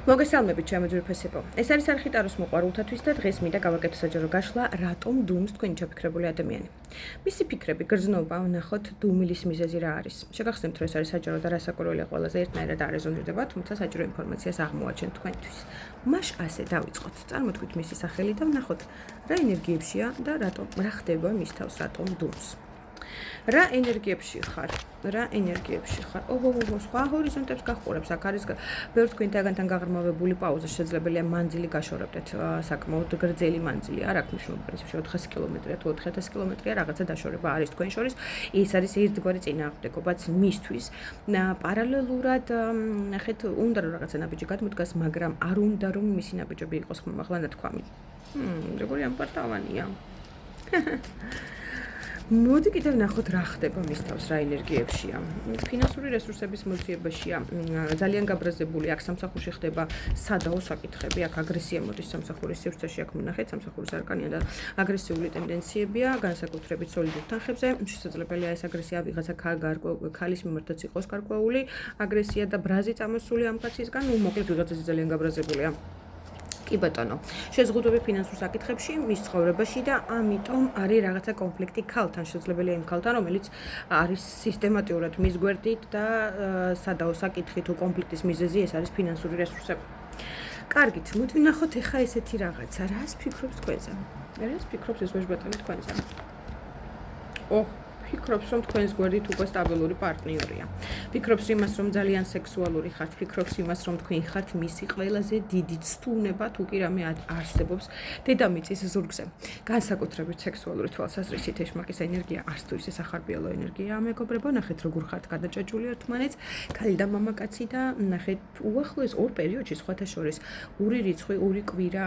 მოგესალმებით ჩემო ძვირფასებო. ეს არის არხიტაროს მოყვარულთათვის და დღეს მინდა გავაკეთო საჯარო გაშლა, რატომ დუმს თქვენი ჩაფიქრებული ადამიანი. მისი ფიქრები, გრძნობა, ვნახოთ დუმილის მიზეზი რა არის. შეგახსენებთ, რომ ეს არის საჯარო და რასაკვირველია ყველაზე ერთნაირად არეზონირდება, თუმცა საჯარო ინფორმაციას აღმოვაჩენთ თქვენთვის. მას ასე დავიწყოთ. წარმოთქვით მისი სახელი და ვნახოთ რა ენერგიებშია და რატომ რა ხდება მის თავს, რატომ დუმს. რა ენერგიებში ხარ? სხვა ჰორიზონტებს გახურებს. აქ არის ბევრ თქვენთაგანთან გაღრმავებული პაუზა, შესაძლებელია მანძილი გაშორებდეთ, საკმაოდ გრძელი მანძილი. არ აქვს მნიშვნელობა, 400 კილომეტრია თუ 4000 კილომეტრია, რაღაცა დაშორება არის თქვენ შორის. ეს არის ერთგვარი წინააღმდეგობაც მისთვის. პარალელურად, ნახეთ, უნდა რომ რაღაცა ნაბიჯი გადმოდგას, მაგრამ არ უნდა რომ მისი ნაბიჯები იყოს ხმამაღლა ნათქვამი. როგორი ამპარტავანია. მოდი კიდევ ნახოთ რა ხდება მის თავს, რა ენერგიებშია. ფინანსური რესურსების მოძიებაშია, ძალიან გაბრაზებული, აქ სამსახურში ხდება სადაო საკითხები, აქ აგრესია მოდის სამსახურის სივრცეში, აქ ვნახეთ სამსახურის არკანია და აგრესიული ტენდენციებია, განსაკუთრებით სოლიდურ თანხებზე. შესაძლებელია ეს აგრესია ვიღაცა ქალის მიმართაც იყოს გარკვეული აგრესია და ბრაზი წამოსული ამ კაცისგან, მოკლედ ვიღაცას ძალიან გაბრაზებულია. კი ბატონო, შეზღუდვები ფინანსურ საკითხებში მის ცხოვრებაში და ამიტომ არის რაღაცა კონფლიქტი ქალთან, შესაძლებელია იმ ქალთან, რომელიც არის სისტემატურად მის გვერდით და სადაო საკითხი თუ კონფლიქტის მიზეზი ეს არის ფინანსური რესურსები. კარგით, მოდი ვნახოთ ეხა ესეთი რაღაცა, რას ფიქრობს თქვენზე? რას ფიქრობს ეს ვაჟბატონი თქვენზე? ფიქრობს, რომ თქვენს გვერდით უკვე სტაბილური პარტნიორია. ფიქრობს იმას, რომ ძალიან სექსუალური ხართ, ფიქრობს იმას, რომ თქვენ ხართ მისი ყველაზე დიდი ცდუნება, თუ კი რამე არსებობს დედამიწის ზურგზე. განსაკუთრებით სექსუალური თვალსაზრისით ეშმაკის ენერგია არც თუ ისე სახარბიელო ენერგია, მეგობრებო, ნახეთ როგორ ხართ გადაჭაჭული ერთმანეთს, ქალი და მამაკაცი და ნახეთ უახლოეს ორ პერიოდში სხვათა შორის ორი რიცხვი, ორი კვირა,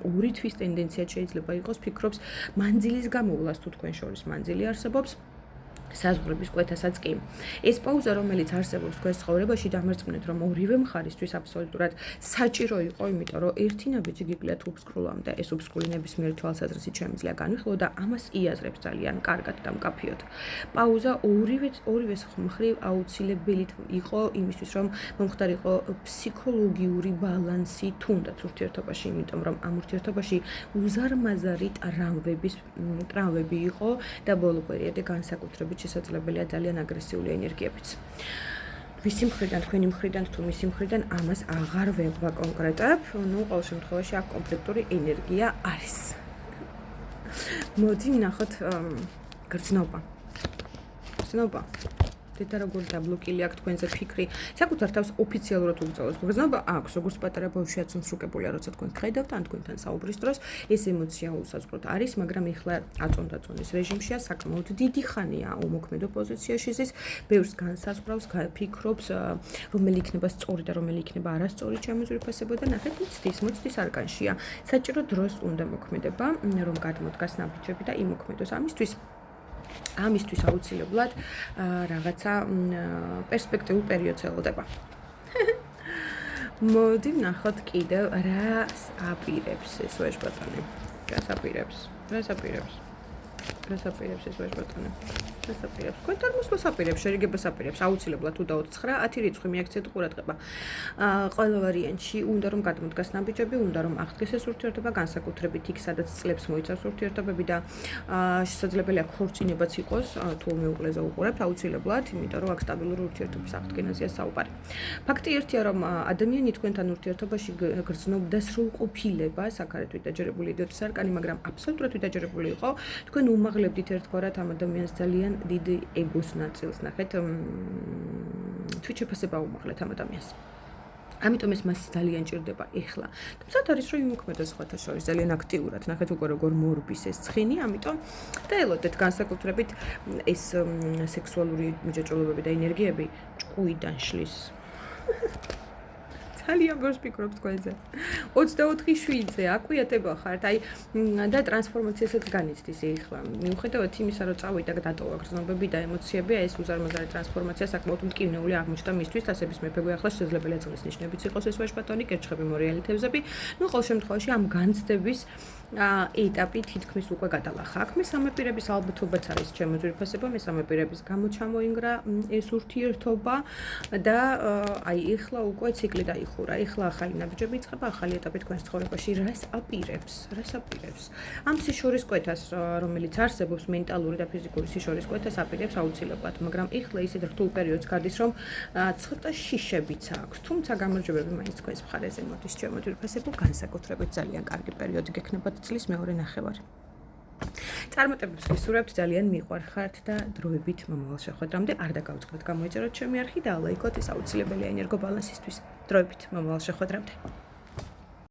ორი თვის ტენდენცია შეიძლება იყოს, ფიქრობს მანძილის გამოვლას თუ თქვენ შორის მანძილი არსებობს. საზღვრების კვეთასაც კი. ეს პაუზა, რომელიც არსებობს თქვენს ცხოვრებაში, დამერწმუნეთ, რომ ორივე მხარისთვის აბსოლუტურად საჭირო იყო, იმიტომ რომ ერთი ნაბიჯი გიგლიათ უბსკრულამდე. ეს უბსკული ნებისმიერ თვალსაზრისით შემიძლია განვიხილო და ამას იაზრებს ძალიან კარგად და მკაფიოდ. პაუზა ორივე მხრივ აუცილებელი იყო იმისთვის, რომ მომხდარიყო ფსიქოლოგიური ბალანსი თუნდაც ურთიერთობაში, იმიტომ რომ ამ ურთიერთობაში უზარმაზარი ტრავმები იყო და ბოლო პერიოდი განსაკუთრებით შესაძლებელია ძალიან აგრესიული ენერგიებიც. მისი მხრიდან, თქვენი მხრიდან თუ მისი მხრიდან ამას აღარ ვაკონკრეტებ, ყოველ შემთხვევაში აქ კონფლიქტური ენერგია არის. მოდი ვნახოთ გრძნობა. და როგორ დაბლოკილი აქვს თქვენზე ფიქრი, საკუთარ თავს ოფიციალურად უგზავნოს. გრძნობა აქვს, როგორც პატარა ბავშვია ცუნცრუკებულია, როცა თქვენ ხედავთ ან თქვენთან საუბრის დროს, ეს ემოცია უსაზღვროდ არის, მაგრამ ეხლა აწონდაწონის რეჟიმშია, საკმაოდ დიდი ხანია უმოქმედო პოზიციაში ზის, ბევრს განსაზღვრავს, ფიქრობს, რომელი იქნება სწორი და რომელი იქნება არასწორი შემოძვირფასება და ნახეთ მოწდის არკანშია. საჭირო დროს უნდა მოქმედება, რომ გადმოდგას ნაბიჯები და იმოქმედოს. ამისთვის აუცილებლად რაღაცა პერსპექტიულ პერიოდს ელოდება. მოდი ვნახოთ კიდევ რას აპირებს ეს ვაჟბატონი. რას აპირებს ეს ვაჟბატონი? თქვენთან მოსვლას აპირებს, შერიგებას აპირებს, აუცილებლად თუ დაოთ 9, 10 რიცხვი მიაქციეთ ყურადღება. ყველა ვარიანტში უნდა რომ გადმოდგას ნაბიჯები, უნდა რომ აღდგეს ეს ურთიერთობა, განსაკუთრებით იქ, სადაც წლებს მოიცავს ურთიერთობები და შესაძლებელია ქორწინებაც იყოს, თუ მეუღლეზე უყურებთ, აუცილებლად, იმიტომ რომ აქ სტაბილური ურთიერთობის აღდგენაზეა საუბარი. ფაქტი ერთია, რომ ადამიანი თქვენთან ურთიერთობაში გრძნობდა სრულყოფილებას, აქ არის თვითდაჯერებული იდიოტის არკანი, მაგრამ აბსოლუტურად თვითდაჯერებული იყო, თქვენ უმაღლებდით ერთგვარად ამ ადამიანს ძალიან დიდი ეგოს ნაწილს, ნახეთ, თვითშეფასება უმაღლეთ ამ ადამიანს. ამიტომ ეს მას ძალიან ჭირდება ეხლა. თუმცა არის რომ იმოქმედოს სხვათა შორის ძალიან აქტიურად, ნახეთ უკვე როგორ მორბის ეს ცხინი, ამიტომ და ელოდეთ განსაკუთრებით ეს სექსუალური მიჯაჭვულობები და ენერგიები ჭკუიდან შლის. ძალიან ბევრს ფიქრობ თქვენზე. 24 შვიდზე აკვიატება ხართ, და ტრანსფორმაციასაც განიცდის ეხლა. მიუხედავად იმისა, რომ წავიდა და დატოვა გრძნობები და ემოციები, ეს უზარმაზარი ტრანსფორმაცია საკმაოდ მტკივნეული აღმოჩნდა მისთვის, ასების მეფეგვი ახლა შესაძლებელია წლის ნიშნებიც იყოს ეს ვაჟბატონი, კერჩხები მორიალი თევზები. ყოველ შემთხვევაში ამ განცდების ეტაპი თითქმის უკვე გადალახა. აქ მესამე პირების ალბათობაც არის ჩემო ძვირფასებო, მესამე პირების გამოჩამოინგრა ეს ურთიერთობა და ეხლა უკვე ციკლი დაიხურა. მოიხურა. ეხლა ახალი ნაბიჯები იწყება, ახალი ეტაპი თქვენს ცხოვრებაში. რას აპირებს? ამ სიშორის კვეთას, რომელიც არსებობს, მენტალური და ფიზიკური სიშორის კვეთას აპირებს აუცილებლად, მაგრამ ეხლა ისეთ რთულ პერიოდს გადის, რომ ცოტა შიშებიც აქვს. თუმცა გამარჯვებები მაინც თქვენს მხარეზე მოდის, ჩემო ძვირფასებო, განსაკუთრებით ძალიან კარგი პერიოდი გექნებათ წლის მეორე ნახევარი. წარმატებებს გისურვებთ, ძალიან მიყვარხართ და დროებით მომავალ შეხვედრამდე არ დაგავიწყდეთ გამოიწეროთ ჩემი არხი და ლაიქოთ, ეს აუცილებელია ენერგო ბალანსისთვის. დროებით მომავალ შეხვედრამდე.